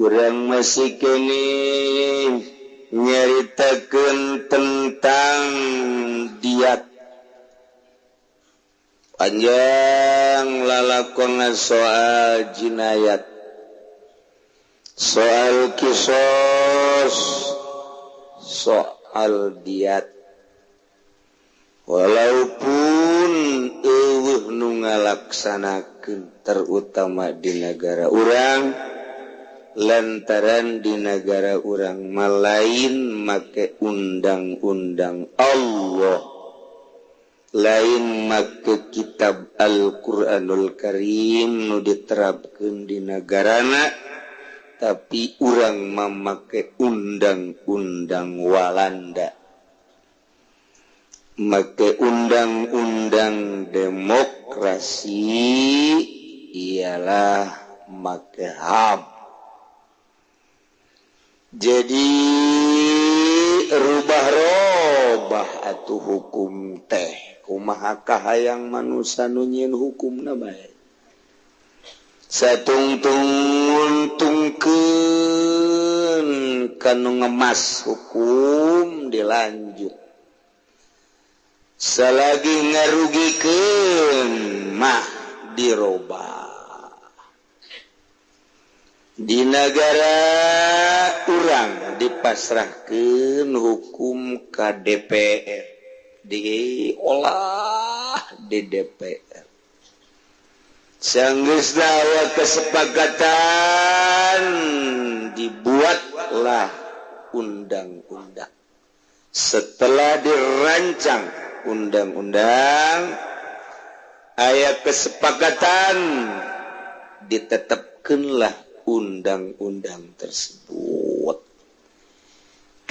Urang masih kene nyaritakeun tentang diat panjang lalakonna soal jinayat, soal kisos, soal diat. Walaupun eueuh nu ngalaksanakeun terutama di negara urang, lantaran di negara urang malain make undang-undang Allah, lain make kitab Al-Qur'anul Karim nu diterapkeun di negarana, tapi urang mamake undang-undang Walanda, make undang-undang demokrasi, ialah make HAM. Jadi rubah-robah atuh hukum teh, kumaha kahayang manusia nu nyieun hukumna bae. Satungtung-tungkeun kanu ngemas hukum dilanjut. Salagi ngarugikeun mah dirobah. Di negara urang dipasrahkeun hukum ka DPR, diolah di DPR. Sanggeus dawa kesepakatan, dibuatlah undang-undang. Setelah dirancang undang-undang, aya kesepakatan, ditetapkeunlah undang-undang tersebut.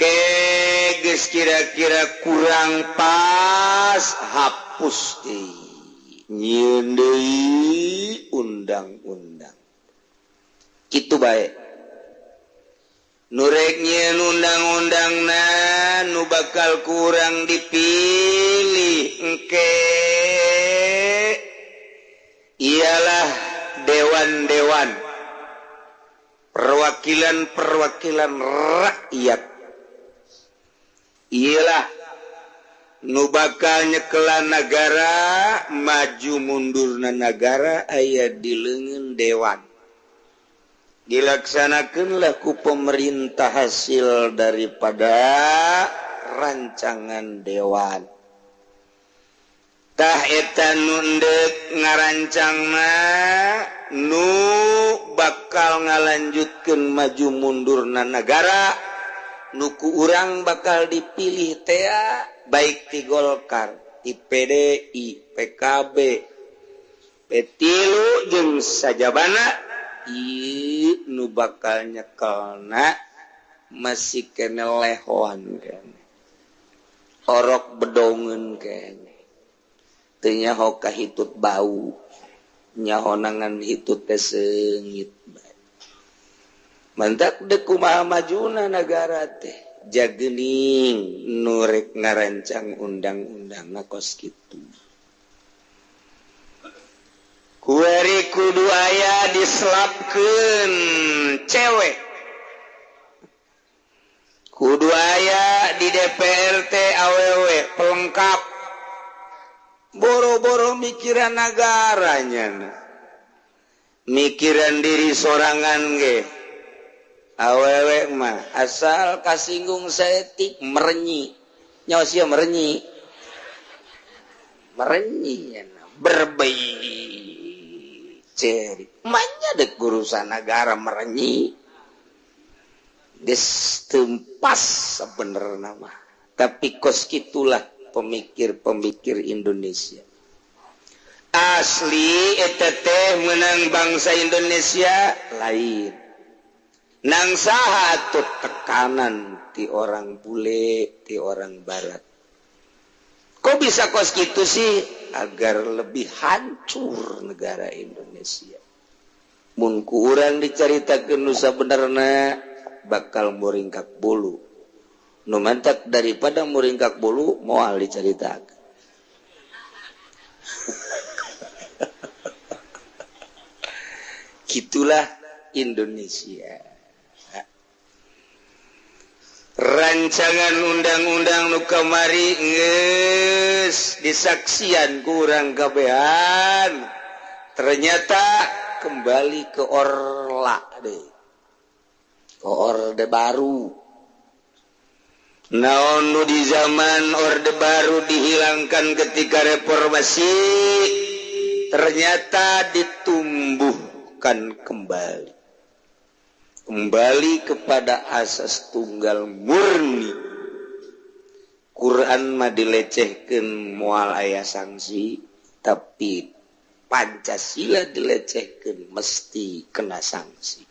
Geus kira-kira kurang pas, hapus deui, nyieun deui undang-undang. Kitu bae. Nu rek nyieun undang-undangna nu bakal kurang dipilih engke ialah dewan-dewan, perwakilan-perwakilan rakyat. Ialah nu bakal nyekelan negara, maju mundurna negara aya di leungeun dewan. Dilaksanakeunlah ku pemerintah hasil daripada rancangan dewan. Tah eta nu endeuk ngarancangna, nu bakal ngalanjutkeun maju mundurna negara, nu ku urang bakal dipilih teh baik ti Golkar, ti PDI, PKB, P3 jeung sajabana, ieu nu bakal nyekelna masih kene lehoan kene, orok bedongeun kene, teu nyaho kahitut bau, nyahonangan hitut teh seungit bae. Mantak deuk kumaha majuna negara teh, jageuning nu rek ngarancang undang-undangna kos kitu. Kueri kudu aya diselapkeun cewek, kudu aya di DPR teh awewe pelengkap, boro-boro mikiran nagaranya, mikiran diri sorangan ge. Awewe mah asal kasinggung saeutik merenyi, nyawa sia merenyi, berbayi ceri, manya dek urusan negara merenyi, geus tempas sebenerna mah. Tapi kos kitulah pemikir-pemikir Indonesia. Asli eta teh meunang bangsa Indonesia lain. Nang saha atuh tekanan ti orang bule, ti orang barat. Kok bisa kos gitu sih? Agar lebih hancur negara Indonesia. Mun ku urang dicaritakeun nu sabenerna bakal muringkak bulu. Nu mantak daripada muringkak bulu moal dicaritakeun. Gitulah Indonesia. rancangan undang-undang nu kamari geus disaksian kurang kabehan ternyata kembali ke orla deh ke orde baru naon nu di zaman orde baru dihilangkan ketika reformasi ternyata ditumbuhkan kembali kepada asas tunggal murni. Quran mah dilecehkeun moal aya sanksi, tapi Pancasila dilecehkeun mesti kena sanksi.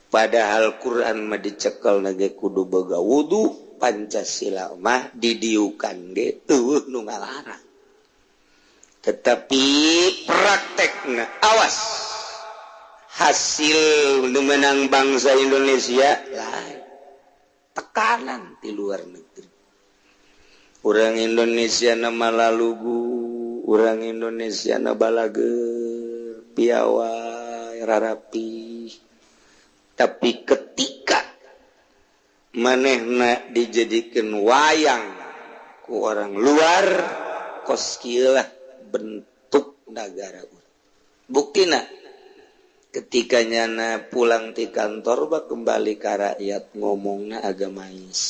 Padahal Quran mah dicekel nage kudu boga wudu, Pancasila mah didiukan ge eueuh nu ngalarang. Tetapi praktekna awas hasil menang bangsa Indonesia lain tekanan di luar negeri. Orang Indonesia nama lalugu, orang Indonesia na balager, piawai, rarapi. Tapi ketika manehna dijadikan wayang ku orang luar, kos kieu lah bentuk negara urang. Buktina ketika nyana pulang di kantor bak kembali ke rakyat ngomongna agamais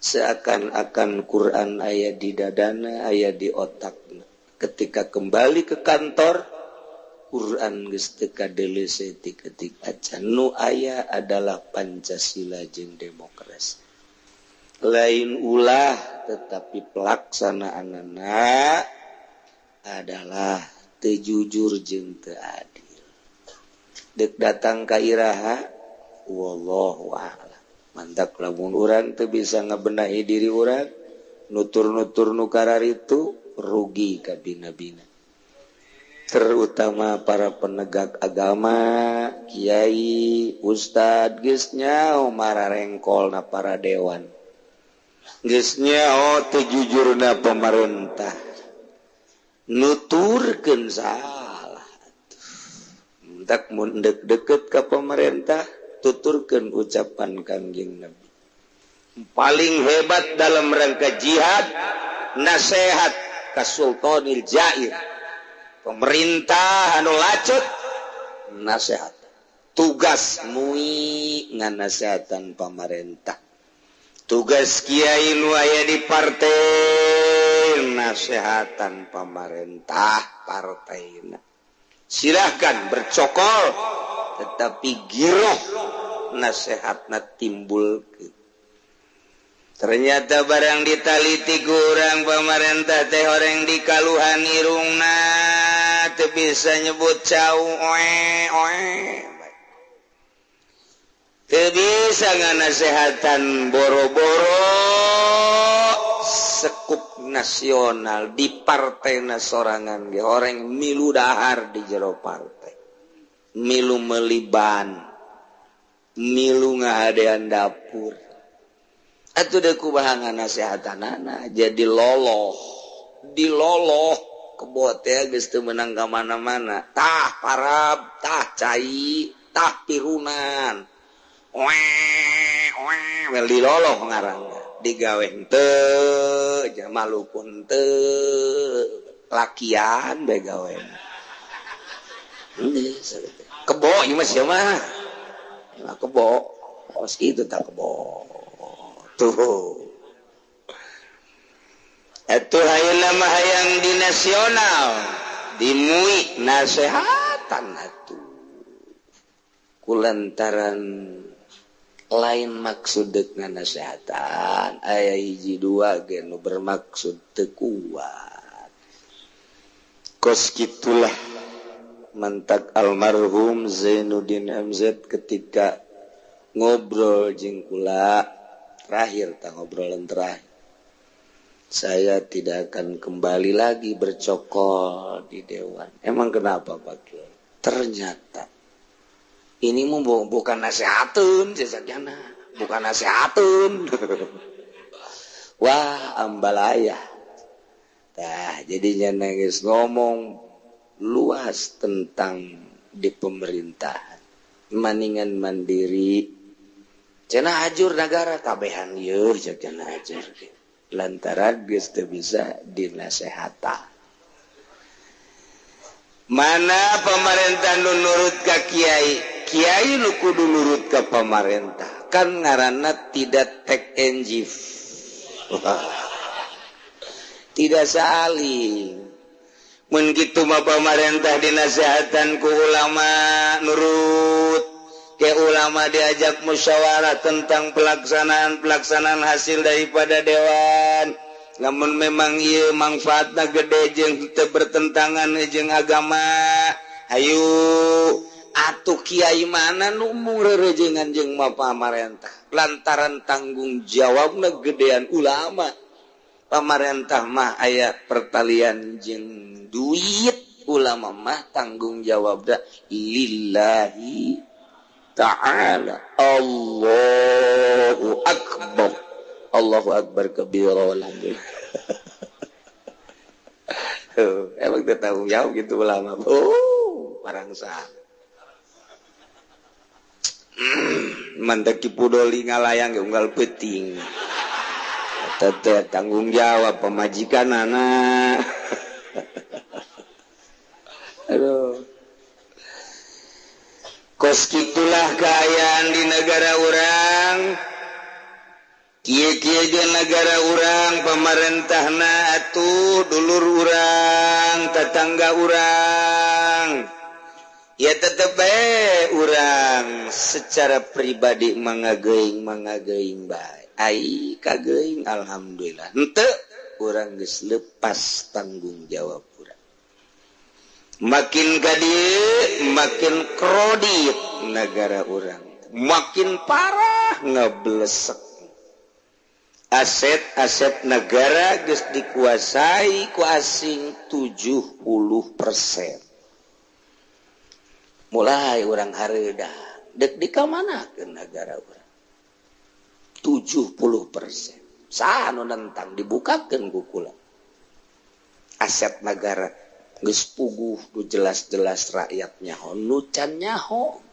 seakan-akan Quran aya di dadana aya di otakna. Ketika kembali ke kantor Quran geus teu kadelese ti ketik acan nu aya adalah Pancasila jeung demokrasi lain ulah tetapi pelaksanaanna adalah teu jujur jeung teu adil. Dek datang ka iraha wallahu a'lam. Mantak lamun urang teu bisa ngabenahi diri urang nutur-nutur nu kararitu rugi ka bina-bina. Terutama para penegak agama, kiai, ustad geus nyaho mararengkolna para dewan. Geus nyaho teu jujurna pemerintah. Nuturkeun tak mun deket ke pemerintah tuturkan ucapan Kangjeng Nabi paling hebat dalam rangka jihad nasihat ka sultanil jair pemerintah anu lacut nasihat tugas mui nganasehatan pemerintah tugas kiai nu aya di partai nasehatan pemerintah partaina. Silahkan bercokol tetapi giroh nasihatna timbul ke. Ternyata barang ditaliti kurang pemerintah teh orang di kaluhan irungna teu bisa nyebut cau teu bisa nganasehatan boro-boro sekup nasional di partai sorangan ge orang milu dahar di jero partai milu meliban milu ngahadean dapur atuh deuk kumaha nasihatanana jadi loloh diloloh kebo teh geus teu meunang ka mana-mana tah parab tah cai tah pirunan wel diloloh ngaranna digawe henteu jamalupun teu lakian bae gawe kebo ieu mah sia mah kebo os kitu tah kebo tuh atuh ayeuna mah hayang di nasional dimui nasehatan atuh kulantaran lain maksud dengan nasehatan aya hiji dua ge nu bermaksud teu kuat kos kitulah mantak almarhum Zainuddin MZ ketika ngobrol jeung kula terakhir ngobrolan terakhir saya tidak akan kembali lagi bercokol di dewan. Emang kenapa Pak Kiai? Ternyata ini bukan nasihatun sesakjana, bukan nasihatun. Wah, ambalaya. Nah, jadinya nangis ngomong luas tentang di pemerintahan. Maningan mandiri cenah hajur negara kabehan yeuh cenah hajur lantaran geus teu bisa dinasehatan. Mana pemerintah nu nurut ka kiai, kiai nu kudu nurut ka pemerintah. Kan ngaranna tidak take and give. Tidak saling. Mun kitu mah pemerintah dinasehatan ku ulama nurut. Ke ulama diajak musyawarah tentang pelaksanaan hasil daripada dewan. Namun memang iya manfaatna gede jeung teu bertentangan jeung agama. Hayu atuh kiai mana nu mureurejengan jeung pamarentah. Lantaran tanggung jawabna gedean ulama. Pamarentah mah aya pertalian jeung duit, ulama mah tanggung jawabna lillahi ta'ala. Allahu akbar. Allahu akbar kabira walhamdulillah. Emang dia tanggung jawab gitu ulama. Barang sah. Mandaki pudoli ngalayang unggal peting. Teteh tanggung jawab pemajikan anak. Aduh. Kos kitulah keayaan di negara orang. Kieu-kieu di negara urang pemerintahna atuh dulur urang, tetangga urang. Ya tetep bae urang secara pribadi mangageing bae. Ai kageing alhamdulillah. Henteu urang geus lepas tanggung jawab urang. Makin ka dieu makin krodit negara urang. Makin parah ngeblesek. Aset-aset negara geus dikuasai ku asing 70%. Mulai orang hareuda dek dikamanakeun negara urang 70%. Saha nu nentang dibukakeun ku kula. Aset negara geus puguh nu jelas-jelas rakyat nyaho nu can nyaho.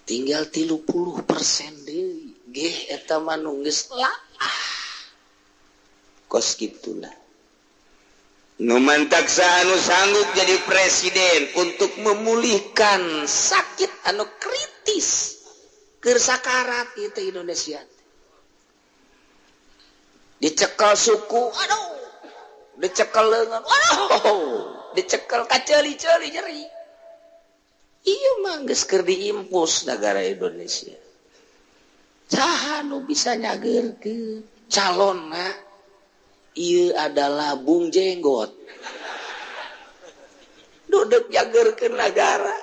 Tinggal 30% deui. Geh eta mah nu geus kos gitulah. Nu mantak anu sanggup jadi presiden untuk memulihkan sakit anu kritis keur sakarat itu Indonesia. Dicekel suku, aduh. Dicekel leungeun, aduh. Dicekel kaceuli-ceuli nyeri. Ieu mah geus keur diimpus negara Indonesia. Saha nu bisa nyageurkeun calonna ieu adalah Bung Jenggot. Duduk nyageurkeun negara.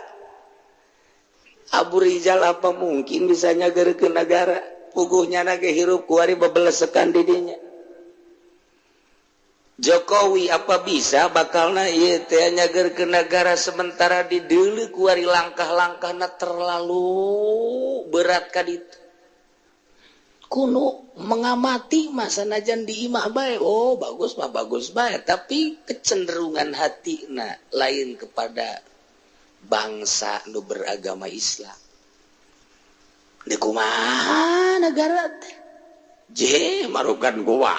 Abu Rizal apa mungkin bisa nyageurkeun negara? Puguhnya ge hirup kuari babelesekan di dinya. Jokowi apa bisa bakalna ieu teh nyageurkeun negara sementara di deuleu kuari langkah-langkahna terlalu berat ka ditu. Kuno mengamati masa najan di imah bae, oh bagus mah bagus bae, tapi kecenderungan hatina lain kepada bangsa nu beragama Islam. Di kumaha negara teh? Je marukan gua.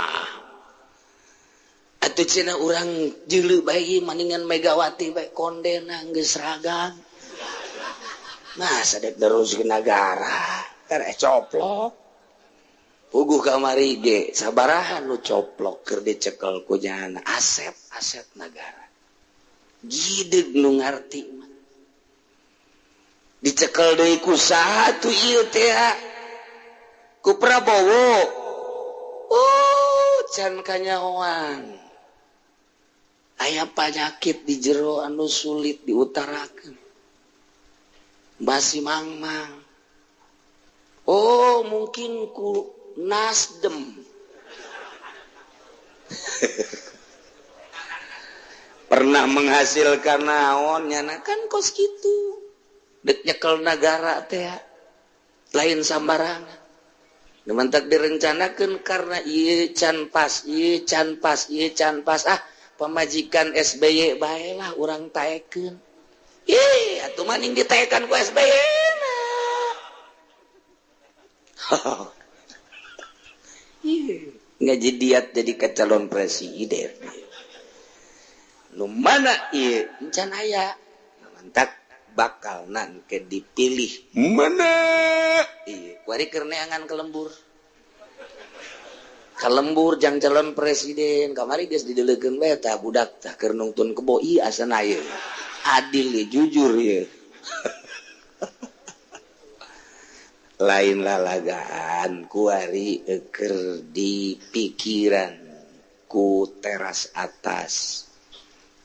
Atuh cenah urang jeuleu bae maningan Megawati bae kondena geus seragam. Masa dek teruskeun negara, karek coplok. Puguh kamari ge sabaraha nu coplok keur dicekel ku jana aset negara. Gideg nu ngarti mah. Dicekel deui ku saha tu ieu teh? Ku Prabowo. Oh, can kanyahoan. Aya panyakit di jero anu sulit diutarakeun. Basi mangmang. Oh, mungkin ku Nasdem. Pernah menghasilkan naon nyana kan kos kitu. Dek nyekel negara teh lain sambarangan. Nemantak direncanakeun karena ieu can pas, ieu can pas, ieu can pas. Pemajikan SBY bae lah urang taekeun. Atuh maning ditaekan ku SBY. ngaji diat jadi ke calon presiden nu mana ieu encan aya mantak bakal nangke dipilih mana ieu kuari keur neangan ke lembur jang calon presiden kamari geus dideulekeun bae tah budak tah keur nungtun kebo ieu asana ieu adil ye jujur ye lain lalagaan kuari keur di pikiran ku teras atas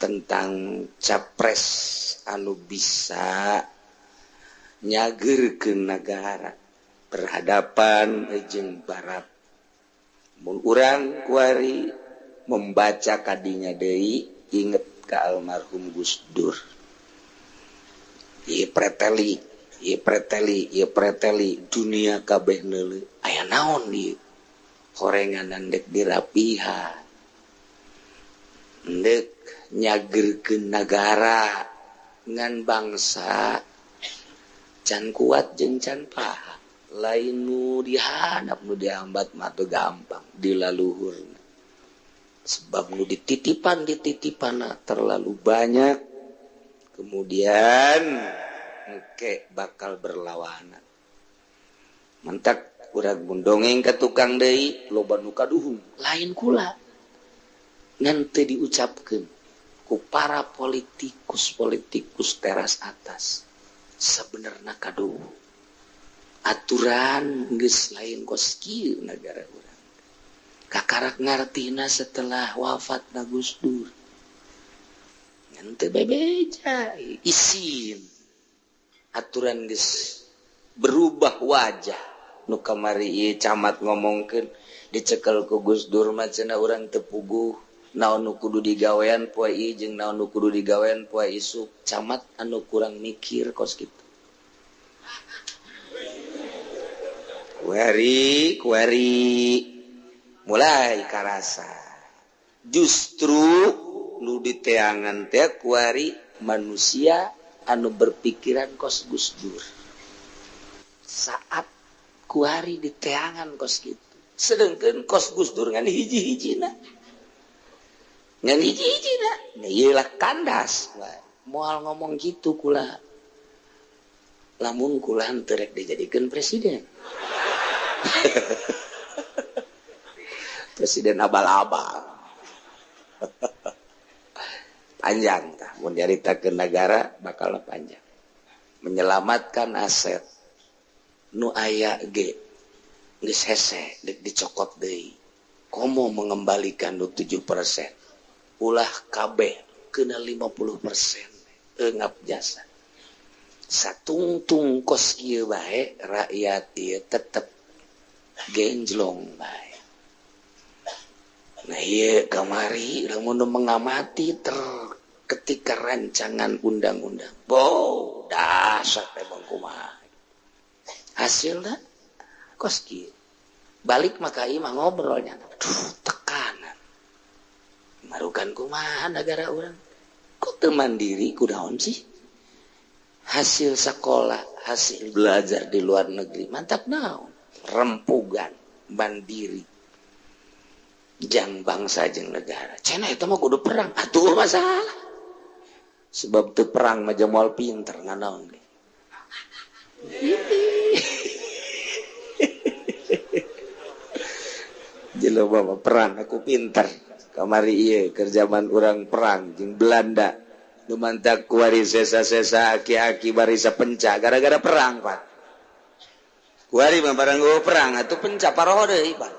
tentang capres anu bisa nyageurkeun negara berhadapan jeung barat mun urang kuari membaca kadinya deui inget ka almarhum Gus Dur ieu preteli dunia kabeh neuleuh aya naon ieu horenganan dek dirapihan dek nyageurkeun negara ngan bangsa can kuat jeung can paha lain nu dihandap nu dihambat mah teu gampang dilaluhurna sebab nu dititipan terlalu banyak kemudian engke bakal berlawanan mentak urang mundongeng ka tukang deui loba nu kaduhung lain kula ngan teu diucapkeun ku para politikus teras atas sebenarnya kaduhung aturan geus lain kos kieu negara urang kakarak ngartina setelah wafatna Gus Dur ngan teu bebeja isin aturan geus berubah wajah nu kamari ieu camat ngomongkeun dicekel ku Gus Dur mah cenah urang teu puguh naon nu kudu digawean poe ieu jeung naon nu kudu digawean poe isuk camat anu kurang mikir kos kitu kuari mulai karasa justru nu diteangan teh kuari manusia anu berpikiran kos Gus Dur saat kuari diteangan kos gitu sedengkeun kos Gus Dur ngan hiji-hijina iyalah kandas moal ngomong gitu kula lamun kula teu rek dijadikeun presiden presiden abal-abal panjang tah mun nyaritakeun negara bakal panjang menyelamatkan aset nu aya ge geus hese dek dicokot deui komo mengembalikan nu 7% ulah kabeh keuna 50% eungap jasa satungtung kos ieu bae rakyat ieu tetep genjlong bae nah ieu kamari lamun mengamati ketika rancangan undang-undang dasar emang kumaha hasilna kos kieu balik maka ieu mah ngobrolnya tekanan marukan kumaha negara urang kok teu mandiri kunaon sih hasil sekolah hasil belajar di luar negeri mantap naon rempugan mandiri jang bangsa jeung negara cenah eta mah kudu perang atuh masalah sebab teu perang mah moal pinter nganaon ge jelema mah perang aku pinter kamari ieu keur zaman urang perang jeung Belanda nu mantak kuari sesa-sesa aki-aki barisa penca gara-gara perang Pak kuari mah barang go perang atuh penca paroho deui Pak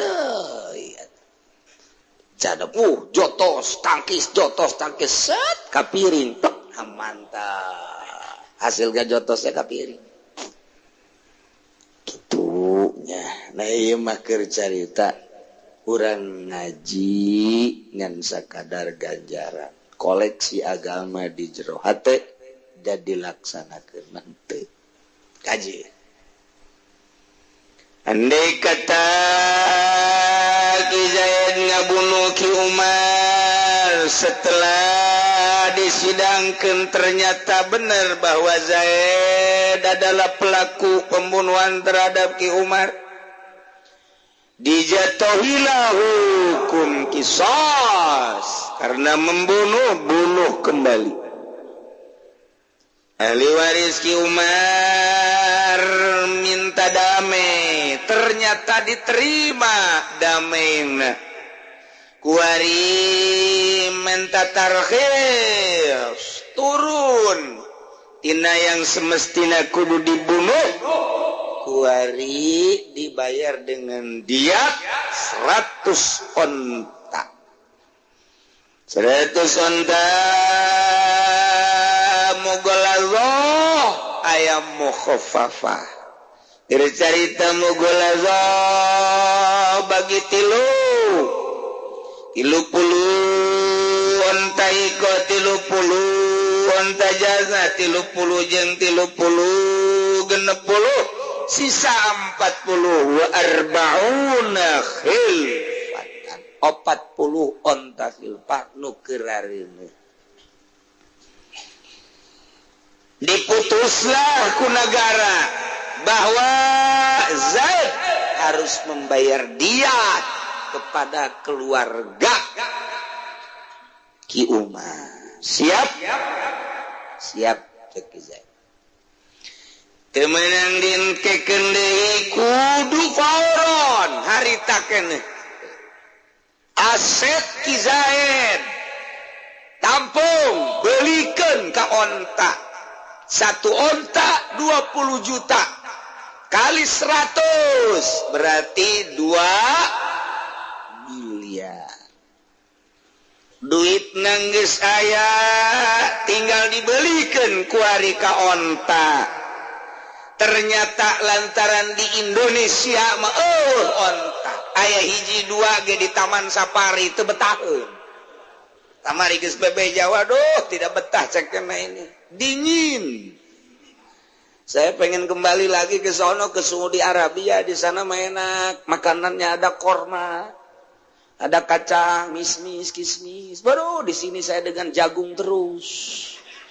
deui cadep jotos tangkis set kapiring tok mantap hasil jotos kapiring kitunya nah ieu mah keur carita urang ngaji ngan sakadar ganjaran koleksi agama di jero hate dan dilaksanakeun nanti kaji andai kata Ki Zaid ngabunuh Ki Umar setelah disidangkan ternyata benar bahwa Zaid adalah pelaku pembunuhan terhadap Ki Umar, dijatuhilah hukum qisas karena bunuh kembali. Ahli waris Ki Umar minta damai, ternyata diterima damainya. Kuari minta tarkhis, turun tina yang semestinya kudu dibunuh, kuari dibayar dengan diat 100 onta. 100 onta mugolazoh ayam mukhafafah. Cerita mugolazoh bagi tilu onta iko 30 onta jaza 30 jeung 30 genep 10 sisa 40 wa arbauna khilfatan 40 onta khilfat nu keurareuna. Diputuslah ku negara bahwa Zaid harus membayar diat kepada keluarga Ki Umar. Siap? Siap cek Zaid. Temenang dinkekeun deui kudu fauron haritakeun. Aset Ki Zaid tampung belikeun ka onta. 1 onta 20 juta kali 100 berarti 2 miliar. Duit nanggeus aya tinggal dibelikeun ku ari ka onta. Ternyata lantaran di Indonesia mah onta aya hiji 2 ge di Taman Safari teu betaheun. Kamari geus bebe Jawa doh tidak betah cek ini. Dingin. Saya pengen kembali lagi ke sono ke Saudi Arabia, di sana enak, makanannya ada korma, ada kacang, mismis, kismis. Baru di sini saya dengan jagung terus.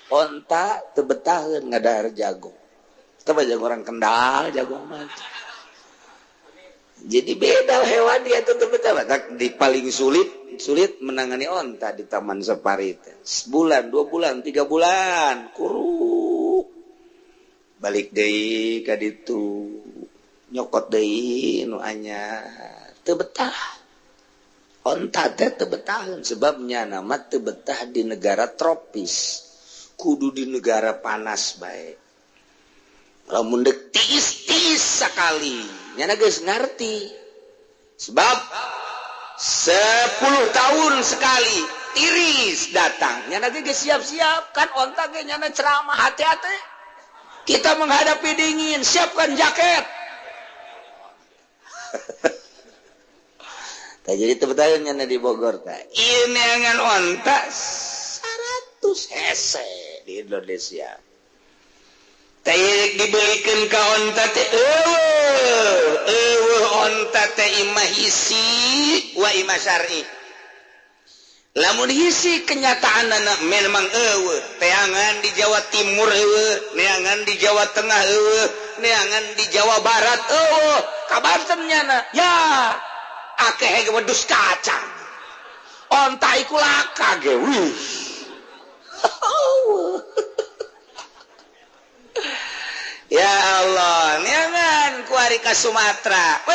Onta tebetaheun ngadahar jagung. Coba jagung orang Kendal, jagung mati. Jadi beda hewan dia tuh tebetah. Di paling sulit menangani onta di Taman Safari. Sebulan, 2 bulan, 3 bulan, kuruk. Balik deui ka ditu nyokot deui nu anyar teu betah. Onta teh teu betaheun sebabnya nama teu betah di negara tropis, kudu di negara panas bae. Lamun deuk tiis-tiis sakali nyana geus ngarti sebab 10 tahun sekali tiris datang nyana geus siap-siap kan onta ge nyana ceramah hati-hati. Kita menghadapi dingin, siapkan jaket. Jadi tebetahnya di Bogor. Ini dengan onta 100 hese di Indonesia. Tapi dibelikan ke onta teh, onta teh imah hisi wa imah syar'i. Lamun hisi kenyataan anak memang teangan di Jawa Timur neangan di Jawa Tengah neangan di Jawa Barat kabartennya na ya akeh ge wedus kacang onta iku laka ge ya Allah neangan ku ari ka Sumatera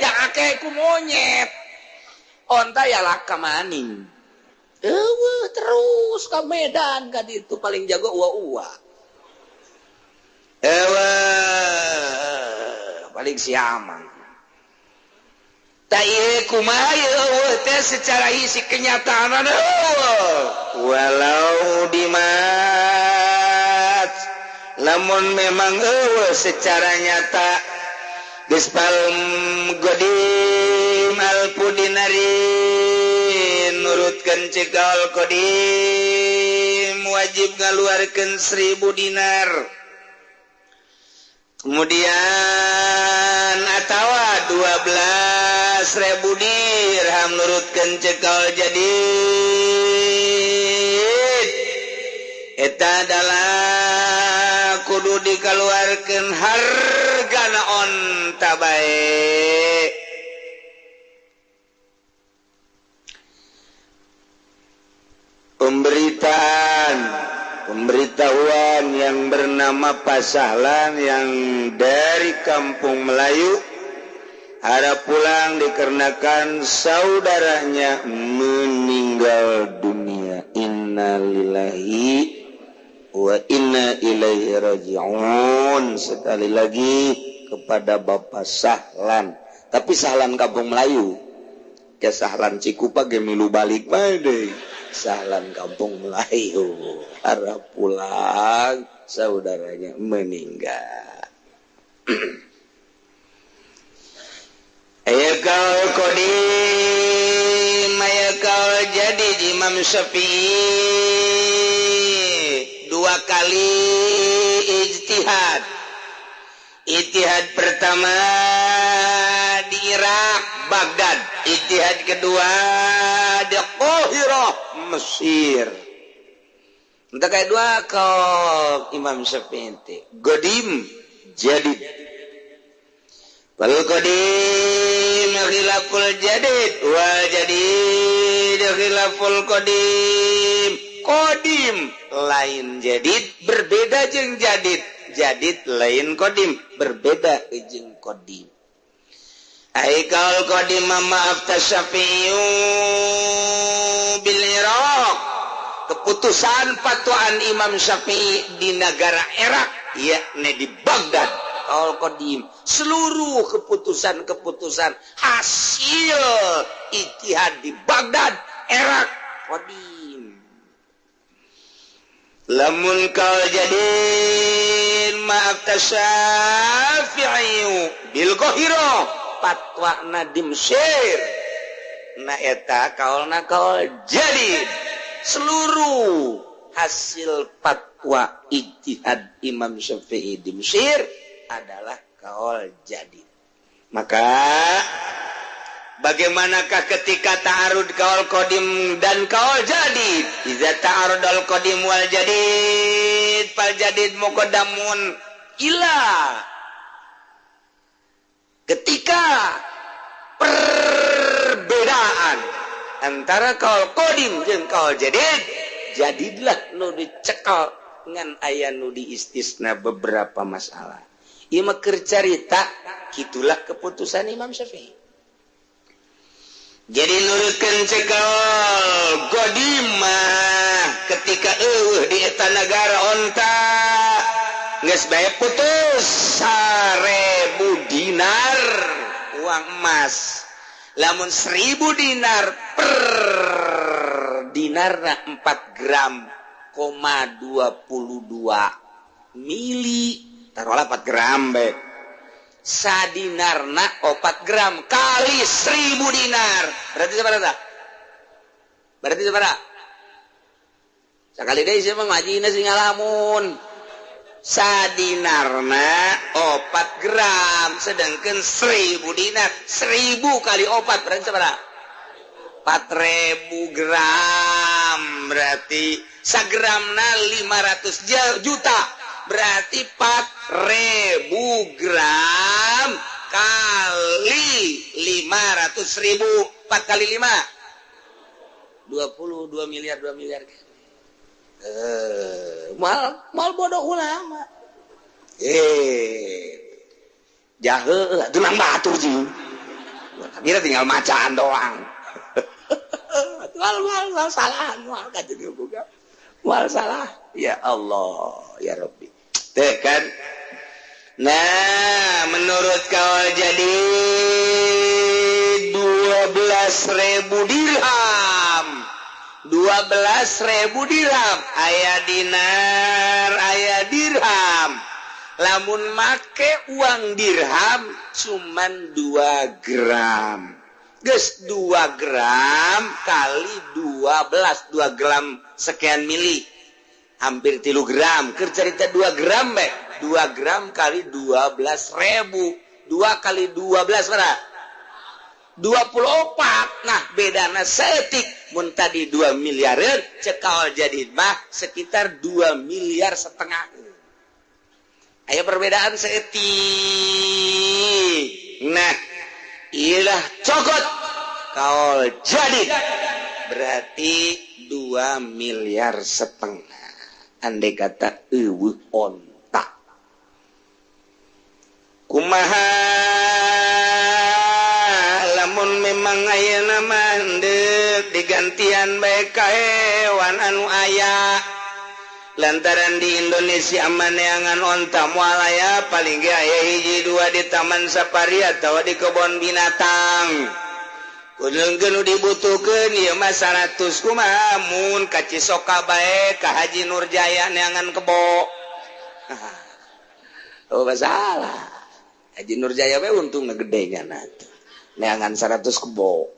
yang akeh ku monyet onta ya laka maning. Terus ke Medan kan itu paling jago uwa-uwa. Paling siamang. Tai kumaha teh secara isi kenyataan walau dimat lamun memang secara nyata geus palem godim alpudinari nurutkan cegal kodim wajib ngaluarkeun 1000 dinar kemudian atawa 12 12.000 dirham nurutkeun cekal jadi eta adalah kudu dikeluarkeun hargana onta bae. Pemberitahuan yang bernama Pasahlan yang dari Kampung Melayu harap pulang dikarenakan saudaranya meninggal dunia. Innalillahi wa inna ilaihi raji'un. Sekali lagi kepada Bapak Sahlan, tapi Sahlan Kampung Melayu ke Sahlan Cikupa ge milu balik bae deui. Sahlan Kampung Melayu harap pulang saudaranya meninggal. Ayakal qadim ayakal jadi Imam Syafi'i 2 kali ijtihad pertama di Irak Baghdad, ijtihad kedua di Qahirah Mesir. Entah kayak dua kau Imam Syafi'i qadim jadid. Wal qadim khilaful jadid wal jadid khilaful qadim. Qadim lain jadid berbeda jeung jadid. Jadid lain qadim berbeda jeung qadim. Aikal qadim maaf tasyafi'u bil Iraq. Keputusan fatwaan Imam Syafi'i di negara Irak yakni di Baghdad. Kaul qadim seluruh keputusan hasil ijtihad di Baghdad Irak qadim. Lamun kal jadin maaf tasyafi'u bil Qahirah fatwa Nadim Syir na eta kaulna kaul jadid. Seluruh hasil fatwa ijtihad Imam Syafi'i di Mesir adalah kaul jadid. Maka bagaimanakah ketika ta'arud kaul qadim dan kaul jadid? Iza ta'arudal qadim wal jadid fal jadid muqaddamun ila. Ketika perbedaan antara kaul qadim jeung kaul jadid, jadidlah nu dicekal ngan aya nu diistisna beberapa masalah. Ieu mah keur carita kitulah keputusan Imam Syafi'i. Jadi nurutkeun cekal qadim mah ketika di eta nagara onta geus bae putus 1000 dinar uang emas. Lamun 1000 dinar per dinarna 4 gram, 22 mili. Taruhlah 4 gram baik. Sadinarna 4 gram kali 1000 dinar. Berarti seberapa? Berarti seberapa? Sakali deui siapa ngajina sing ngalamun. Sadinarna 4 gram sedangkan 1000 dinar 1000 kali 4 berarti berapa? 4000 gram berarti sagramna 500 juta berarti 4000 gram kali 500.000 4 kali 5 22 miliar mal bodoh ulama. Jahe tunang batur sih. Kira tinggal macaan doang. Mal salah, mal kata dia buka. Mal salah. Ya Allah, ya Rabbi. Teh kan. Nah, menurut kaul jadi 12.000 dirham. 12.000 dirham aya dinar aya dirham. Lamun make uang dirham cuman 2 gram. Geus 2 gram kali 12 gram sekian mili. Hampir 3 gram. Keur carita 2 gram be. 2 gram kali 12.000. 2 kali 12 berapa? 24. Nah bedana setik mun tadi 2 miliar cekal jadi mah sekitar 2,5 miliar. Aya perbedaan setik. Nah ilah cokot kaol jadi berarti 2,5 miliar. Andai kata eueuh onta kumaha lamun memang ayeuna mandeg digantian bae ka hewan anu aya lantaran di Indonesia maneangan onta moal aya paling ge aya hiji dua di taman safari atawa di kebun binatang kudu dibutuhkeun ieu mah 100 kumaha mun ka Cisoka bae ka Haji Nurjaya neangan kebo oh masalah Haji Nurjaya bae untungna gede nya neangan 100 kebo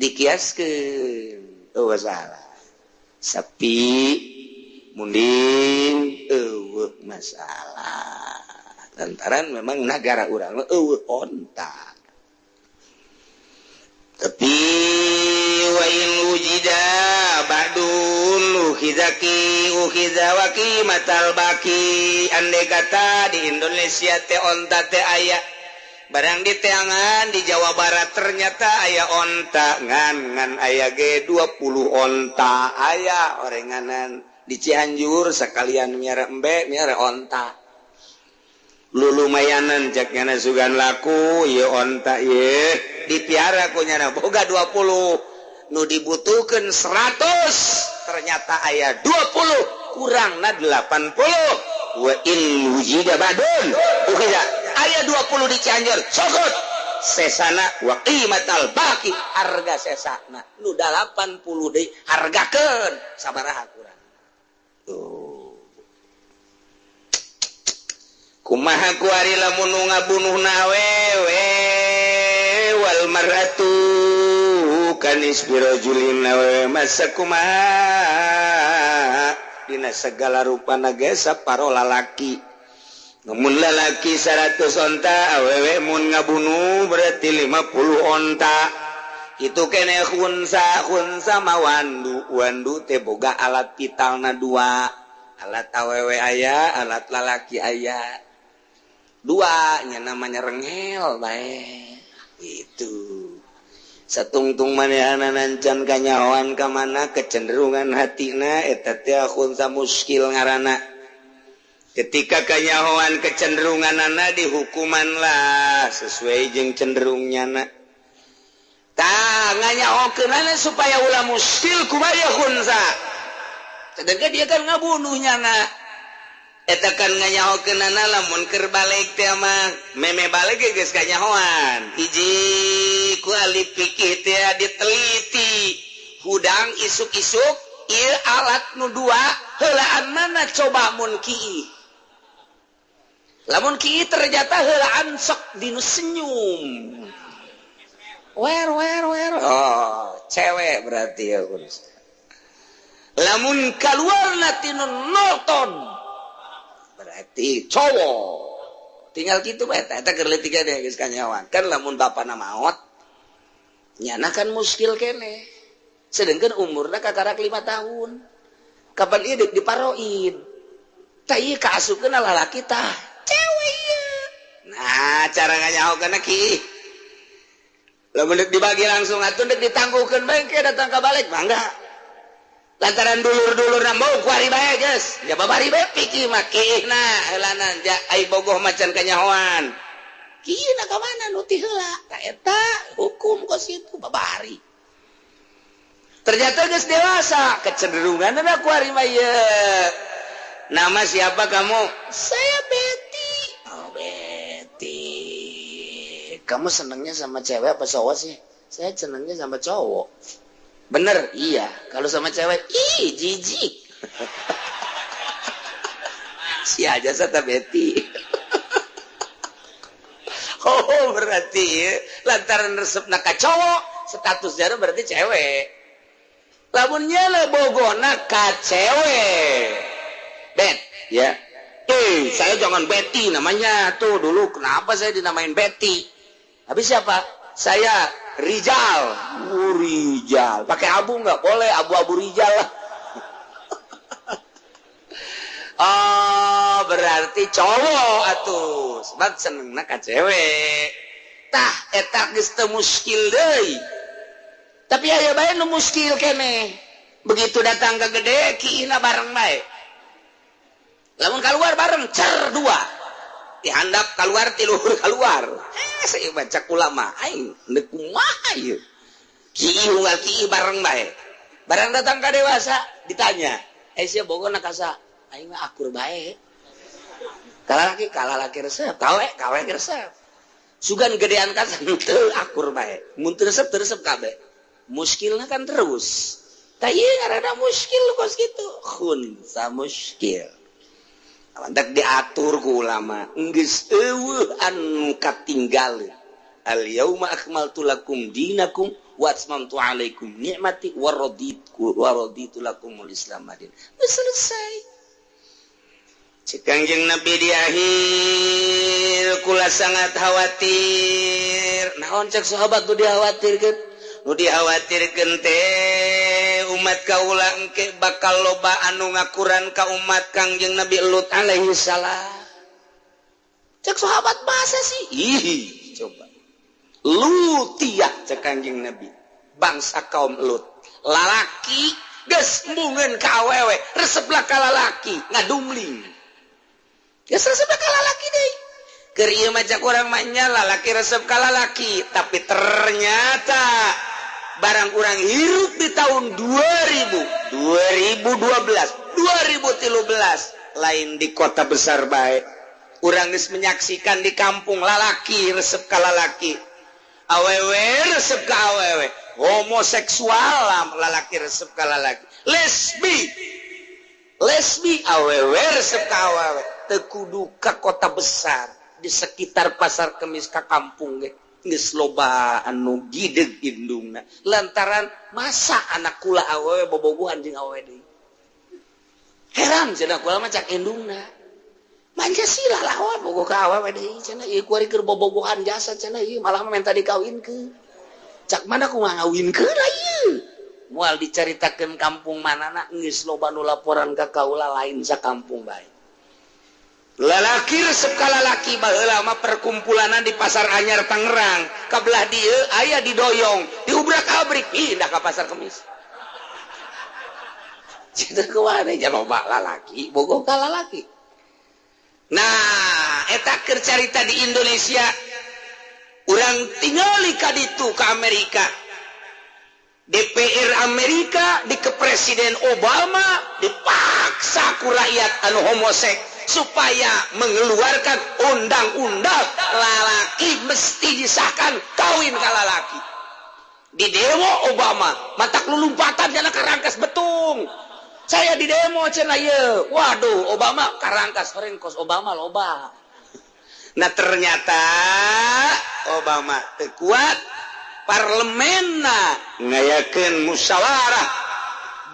dikiaskeun oh masalah sapi munding eueuh masalah lantaran memang negara urang eueuh onta tapi wain wujida ba'dul ukhizawaki matal baki andai kata di Indonesia teh onta teh aya barang di teangan di Jawa Barat ternyata aya onta ngan aya ge 20 onta aya orenganan di Cianjur sekalian miara embe miara onta lu lumayanan ceknya sugan laku ye onta ye dipiara kunyana boga 20 nu dibutuhkan 100 ternyata aya 20 kurang na 80 wa in wujida badun ukhida aya 20 di Cianjur cokot sesana wa qimatal baqi harga sesana nu 80 deui hargakeun sabaraha kurang kumaha ku ari lamun ngabunuhna wewe wal maratu kanis birajulin wewe masa kumaha dina segala rupana ge saparo lalaki namun lalaki 100 onta awewe mun ngabunuh berarti 50 onta itu kene khunsa wandu teh boga alat vitalna 2 alat awewe aya alat lalaki aya 2 nya namanya rengel bae itu satungtung manehana nancan kanyahoan ka mana kecenderungan hatina eta teh khunsa muskil ngaranna ketika kanyahoan kecenderunganana dihukuman lah sesuai jeung cenderungnya na tah nganyahokeunana supaya ulah muskil kumaha khunsa sedangkan dia kan ngabunuhnya na eta kan nganyahokeunana lamun keur balik teh mah meme balik geus kanyahoan hiji ku ahli fikih teh diteliti hudang isuk-isuk ieu alat nu 2 heulaan mana coba mun kieu lamun kieu ternyata heulaan sok dinu senyum wer oh cewek berarti ya lamun kaluarna tinu nonton berarti cowok tinggal gitu bae eta keur leutik deh geus kanyawan kan lamun bapana maot nyana kan muskil kene sedengkeun umurna kakarak 5 tahun kapan ieu diparoin tah ieu kaasukeun lalaki tah cewek ieu nah cara nganyahokeunna kieu lamun dibagi langsung atuh ditangguhkeun bae ke datang ka balik mangga lantaran dulur-dulur nambau kuari bae geus ya babari bae pikir mah kihna heulana ai bogoh macan kanyahoan kihna ka mana nu ti heula ka eta hukum kos itu babari ternyata geus dewasa kecenderunganna kuari mah ieu nama siapa kamu saya Betty oh Betty kamu senangnya sama cewek apa cowok sih saya senangnya sama cowok bener iya kalau sama cewek jijik si aja sata Betty oh berarti ya. Lantaran resepna ka cowok status jana berarti cewek lamunnya le bogona ka cewek Ben ya saya jangan Betty namanya tuh dulu kenapa saya dinamain Betty habis siapa saya Rijal. Rijal. Pakai abu nggak? Boleh, abu-abu Rijal lah. Oh, berarti cowok atuh. Sebab senengna ka cewek. Tah eta geus teu muskil deui. Tapi aya bae nu muskil keneh. Begitu datang ke gede, kiina bareng bae. Lamun keluar bareng cer dua. Dihandap keluar ti luhur keluar. Saya baca ulama aing neuk kumaha ieu. Ki unggal ki bareng bae. Barang datang ka dewasa ditanya, sia bogona kasa? Aing mah akur bae. Kalalaki resep, kawe resep. Sugan gedean kasa teu akur bae. Mun teu resep kabeh. Muskilna kan terus. Tah ieu ngaranna muskil kos kitu. Khun sa muskil. Mantak diatur ku ulama. Geus eueuh anu katinggal. Al yauma akmaltu lakum dinakum wa atmamtu alaikum ni'mati wa raditu lakumul Islam madin. Geus selesai. Cek Kangjeng Nabi di akhir kula sangat khawatir. Naon cek sahabat tu dikhawatirkeun? Nu dikhawatirkeun teh umat kaula engke bakal loba anu ngakuran ka umat Kangjeng Nabi Lut alaihi salam. Cek sahabat masa sih? Ih, coba. Lutiyah cek Kangjeng Nabi. Bangsa kaum Lut. Lalaki geus embungeun ka awewe, reseplah ka lalaki, ngadumling. Geus reseplah ka lalaki deui. Keur ieu mah cak urang mah nya lalaki resep ka lalaki, tapi ternyata barang urang hirup di tahun 2012, 2013, lain di kota besar bae. Urang geus menyaksikan di kampung lalaki resep ka lalaki, awewe resep ka awewe, homoseksual lalaki resep ka lalaki, lesbi awewe resep ka awewe. Teu kudu ka kota besar, di sekitar pasar kemis ka kampung ge geus loba anu gideg indungna lantaran masa anak kula awewe bobogohan jeung awewe deui. Heran cenah kula mah cak indungna. Manja sila lawan bogoh ka awewe deui cenah ieu kuari keur bobogohan jasa cenah ieu malah minta dikawinkeun. Cak mana kumaha ngawinkeun lah ieu. Moal dicaritakeun kampung manana geus loba nu laporan ka kaula lain sakampung bae. Lalaki resep ka lalaki baheula mah perkumpulanan di Pasar Anyar Tangerang. Kabelah dieu aya di Doyong, diubrak-abrik pindah ka Pasar Kemis. Cita kumaha nya loba lalaki, bogoh ka lalaki. Nah, eta keur carita di Indonesia. Urang tingali ka ditu ka Amerika. DPR Amerika di ke Presiden Obama dipaksa ku rakyat anu homosek supaya mengeluarkan undang-undang lalaki mesti disahkan kawin ka lalaki. Di demo Obama, matak lulumpatan cenah karangkas betung. Saya di demo cenah ieu. Waduh, Obama karangkas horeng kos Obama loba. Nah ternyata Obama teu kuat, parlemenna ngayakeun musyawarah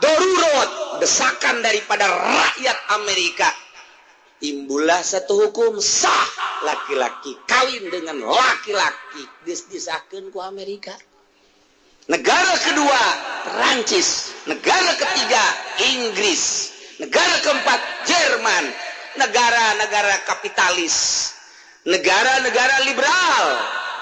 darurat, desakan daripada rakyat Amerika. Timbullah satu hukum sah laki-laki kawin dengan laki-laki geus disahkeun ku Amerika. Negara kedua Perancis, negara ketiga Inggris, negara keempat Jerman, negara-negara kapitalis, negara-negara liberal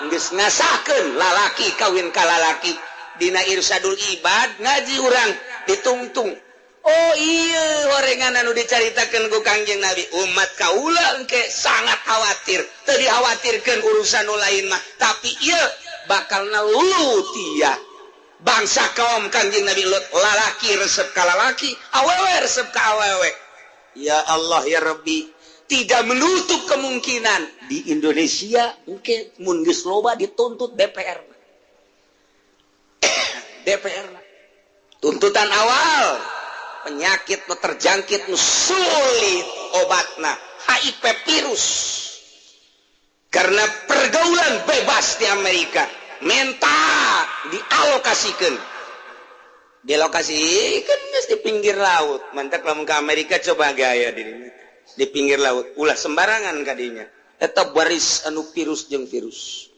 geus ngasahkeun lalaki kawin ka lalaki. Dina Irsadul Ibad ngaji urang ditungtung. Oh iya horengan anu dicaritakeun ku Kangjeng Nabi, umat kaula engke sangat khawatir. Teu dikhawatirkeun urusan nu lain mah, tapi ieu bakalna lutiyah. Bangsa kaum Kangjeng Nabi Lut, lalaki resep ka lalaki, awewe resep ka awewe. Ya Allah ya Rabbi, tidak menutup kemungkinan di Indonesia engke mun geus loba dituntut DPR. DPR. Tuntutan awal penyakit nu terjangkit nu sulit obatna HIV virus. Karena pergaulan bebas di Amerika minta dialokasikan geus di pinggir laut. Mantap lamun ke Amerika coba gaya di pinggir laut ulah sembarangan kadinya eta baris anu virus jeung virus.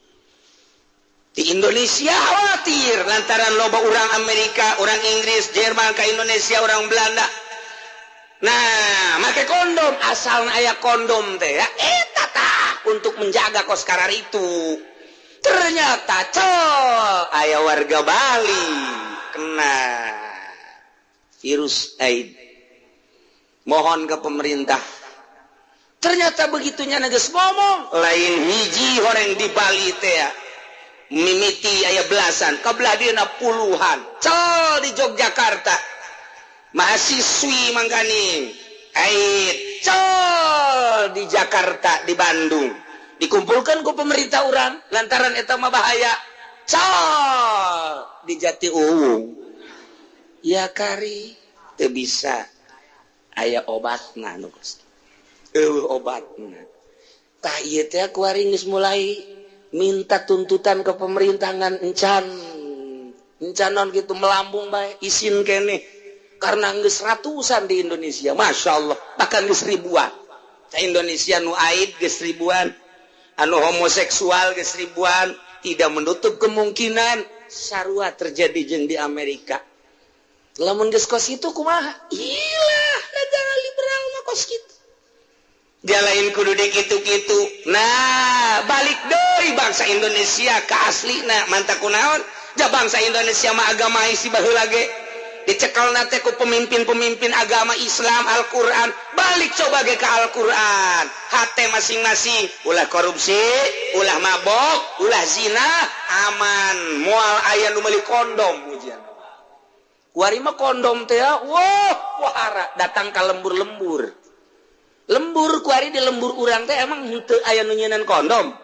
di Indonesia khawatir lantaran loba orang Amerika, orang Inggris, Jerman ke Indonesia, orang Belanda. Nah, make kondom, asal aya kondom teh ya, eta tah untuk menjaga kos karar itu. Ternyata aya warga Bali kena virus AIDS. Mohon ke pemerintah. Ternyata begitunya neges ngomong, lain hiji orang di Bali teh ya. Mimiti aya belasan, kabelah dieuna puluhan. Di Yogyakarta. Mahasiswi mangkani. Ait di Jakarta, di Bandung. Dikumpulkan ku pemerintah orang lantaran eta mah bahaya. Di Jatiuwung. Ya kari teu bisa aya obatna nu Gusti. Obatna. Tah ieu teh kuari geus mulai minta tuntutan ke pemerintahan encanon gitu melambung bae isin kene karena geus ratusan di Indonesia, Masya Allah, bahkan geus ribuan. Indonesia nu aid geus ribuan, anu homoseksual geus ribuan, tidak menutup kemungkinan sarua terjadi jeung di Amerika. Lamun geus kos itu kumaha? Ilah negara liberal mah kos kitu. Dia lain kudu dikitu-kitu. Nah, balik deui bangsa Indonesia ke aslina manta kunaon? Ja bangsa Indonesia mah agama isi baheula ge. Dicekelna teh ku pemimpin-pemimpin agama Islam Al-Qur'an. Balik coba ge ka Al-Qur'an. Hate masing-masing, ulah korupsi, ulah mabok, ulah zina, aman. Moal aya nu meuli kondom ujian. Kuari mah kondom teh wah, wahara datang ka lembur-lembur. Lembur kuari di lembur urang teh emang henteu aya nu nyieunnan kondom.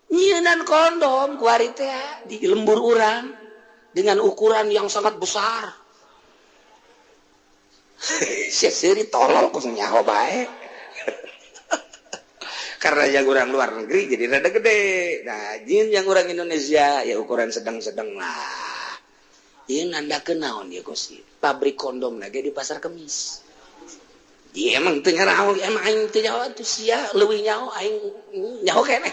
Nyieunnan kondom kuari teh di lembur urang dengan ukuran yang sangat besar. Sia seuri tolol ku nyaho bae. Karena yang orang luar negeri jadi rada gede. Nah, jin yang orang Indonesia ya ukuran sedang-sedang lah. Ieu nandakeun naon ieu Gusti? Pabrik kondom lagi di Pasar Kemis. Iya emang teu nyarao, emang aing teu nyaho atuh sia leuwih nyaho aing nyaho keneh.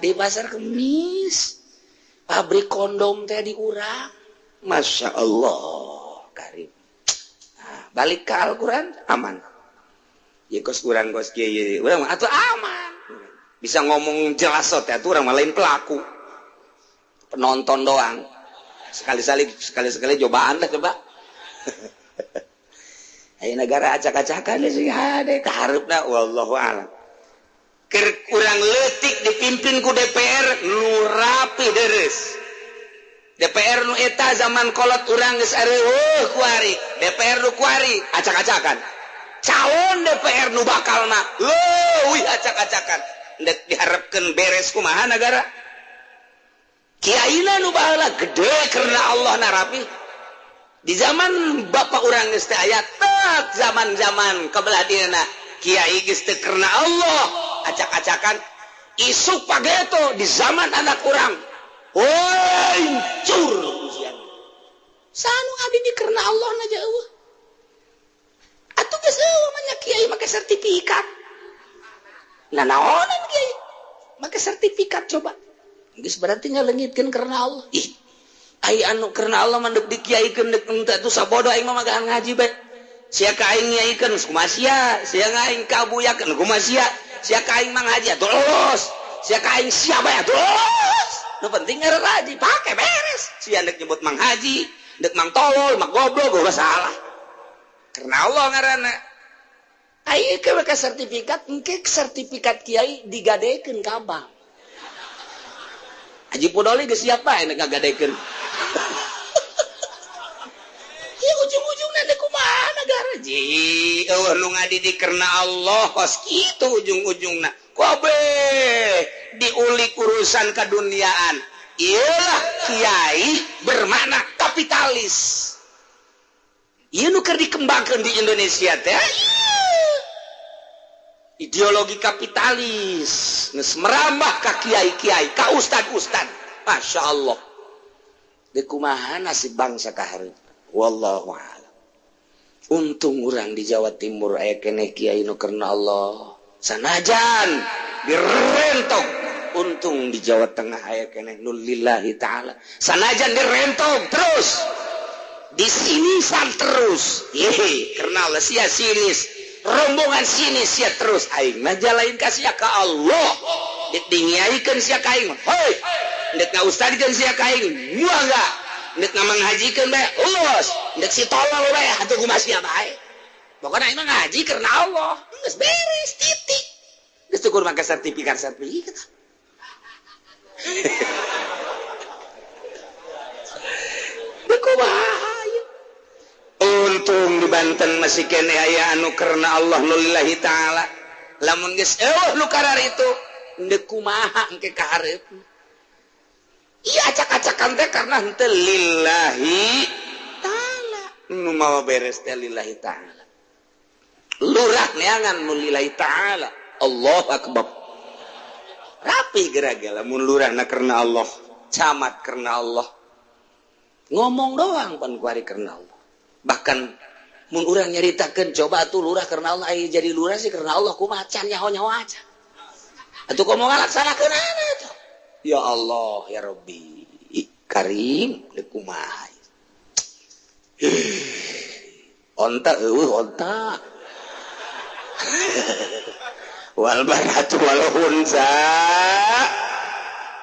Di Pasar Kemis. Pabrik kondom teh di urang. Masya Allah karim. Nah, balik ke Al-Quran aman. Ya kos urang kos kieu urang mah atuh aman. Bisa ngomong jelas teh atuh urang mah lain pelaku. Penonton doang. Sekali-sekali cobaan lah coba. Ayo negara acak-acakan sih hade kaharepna wallahu a'lam. Keur urang leutik dipimpin ku DPR nu rapi deres. DPR nu eta zaman kolot urang geus areueuh kuari. DPR nu kuari acak-acakan. Calon DPR nu bakalna leuwih acak-acakan. Ndek diharepkeun beres kumaha negara. Kiaina nu baheula gede karena Allah na rapi. Di zaman bapak urang geus teh aya zaman-zaman kabelah dieuna kiai geus teu karena Allah acak-acakan isuk pageto di zaman anak urang hancur ujian sanu abdi di karena Allah na jauh atuh geus eueuh mah kiai make sertifikat nah naonan kiai make sertifikat coba geus berarti ngaleungitkeun karena Allah ih ai anu karena Allah mandek dikiaikeun deuk teh atuh sabodo aing mah magaan ngaji bae. Sia ka aing nyaikeun kumaha sia aing kabuyakeun kumaha sia ka aing mah ngaji atuh lulus. Sia ka aing sia bae atuh lulus. Nu penting ngaji pake beres. Sia deuk nyebut mang haji, deuk mang tolol, mang goblok gua salah. Karena Allah ngaranna. Ai ke sertifikat engke sertifikat kiai digadekeun ka bank. Haji Podoli geus siap bae nek ngagadekeun. Ya ujung-ujungna teh kumaha negara ji eueuh nu ngadidik karena Allah kos kitu ujung-ujungna kabeh diulik urusan kaduniaan. Iyalah kiai bermakna kapitalis. Ieu nu keur dikembangkeun di Indonesia teh. Ideologi kapitalis geus merambah ka kiai-kiai, ka ustad-ustad. Masya Allah. Deuk kumaha nasib bangsa kahareup? Wallahu a'lam. Untung urang di Jawa Timur aya keneh kiai nu karena Allah. Sanajan direntok untung di Jawa Tengah aya keneh nu lillahi ta'ala sanajan direntog terus disinisan terus karena Allah sia sinis rombongan sinis sia terus aing mah jalain ka sia ka Allah dingiaikeun sia ka aing heuy dek ngaustadikeun sia ka aing moal enggak dek ngamangajikeun bae ulus dek si tolol bae atuh kumaha sia bae pokona aing mah ngaji karena Allah geus beres titik geus tukur make sertifikat untung di Banten masih kene aya anu karena Allah lillahi ta'ala lamun geus nu karar itu ndek kumaha engke kaharep iya acak-acakan teh karena henteu lillahi ta'ala nu mawa beres teh lillahi ta'ala lurah neangan nu lillahi ta'ala Allahu akbar rapi gerage lamun lurahna karena Allah camat karena Allah ngomong doang pan kuari karena Allah bahkan mun urang nyaritakeun coba atuh lurah karena Allah aya jadi lurah sih karena Allah kumaha can nyaho-nyaho aja atuh komo ngalaksanakeun atuh ya Allah ya Rabbi Karim deuk kumaha onta onta wal baratu wal hunsa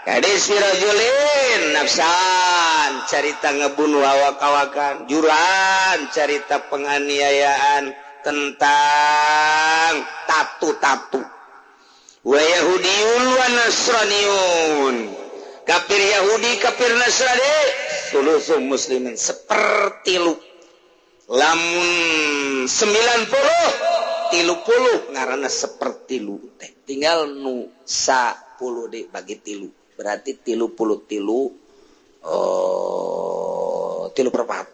kadis rajulin nafsan carita ngebunuh awak-awakan juran carita penganiayaan tentang tatu-tatu wa yahudiyun wa nasraniyun kafir Yahudi kafir Nasrani sulusum muslimin seperti lu lamun 90 30 ngaranna seperti lu teh tinggal nu 10 deh bagi tilu berarti 30 tilu perempat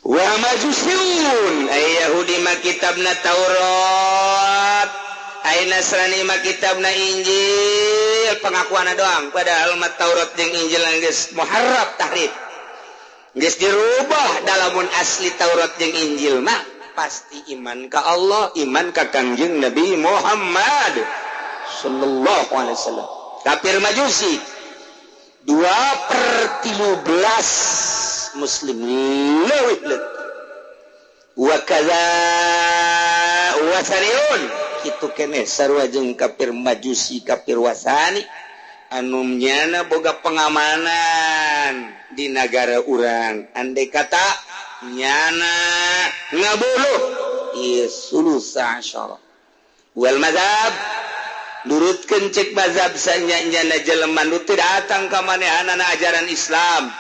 wa majusyun ay Yahudi ma kitabna Taurat ay Nasrani ma kitabna Injil pengakuanna doang padahal mah Taurat jeung Injil geus muharraf tahrif geus dirubah dalamun asli Taurat jeung Injil mah pasti iman ka Allah iman ka Kangjeng Nabi Muhammad sallallahu alaihi wasallam kafir majusi 2/13 muslim leuwih wa kadza wasariun kitu keneh sarua jeung kafir majusi kafir wasani anu nyana boga pengamanan di negara urang andai kata nyana ngabuluh ieu sulusa asyara wal mazhab nurutkeun cek mazhab sanyana jelema nu teu datang ka manehanana ajaran Islam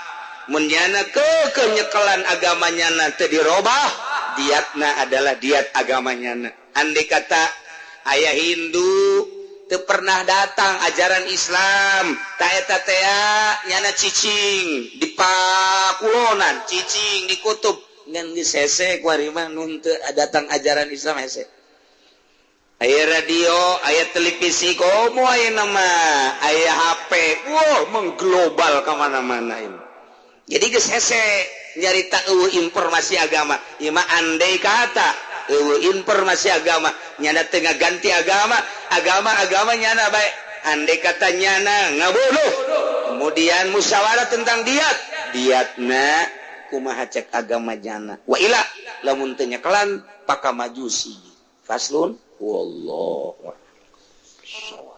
mun nyana keukeun nyekelan agamanya teu dirobah diatna adalah diat agamanya andai kata aya Hindu teu pernah datang ajaran Islam ta eta teh nyana cicing di pakulonan cicing di kutub ngan geus hese kuari mah nu teu datang ajaran Islam hese aya radio aya televisi komo aya nama aya HP mengglobal ka mana-mana ini jadi geus hese nyarita eueuh informasi agama ieu mah andai kata eueuh informasi agama nyana teu ngaganti agama nyana bae andai kata nyana ngabuluh kemudian musyawarah tentang diatna kumaha cek agama nyana wa ila lamun teu nyekelan paka majusi faslun wallahu a'lam.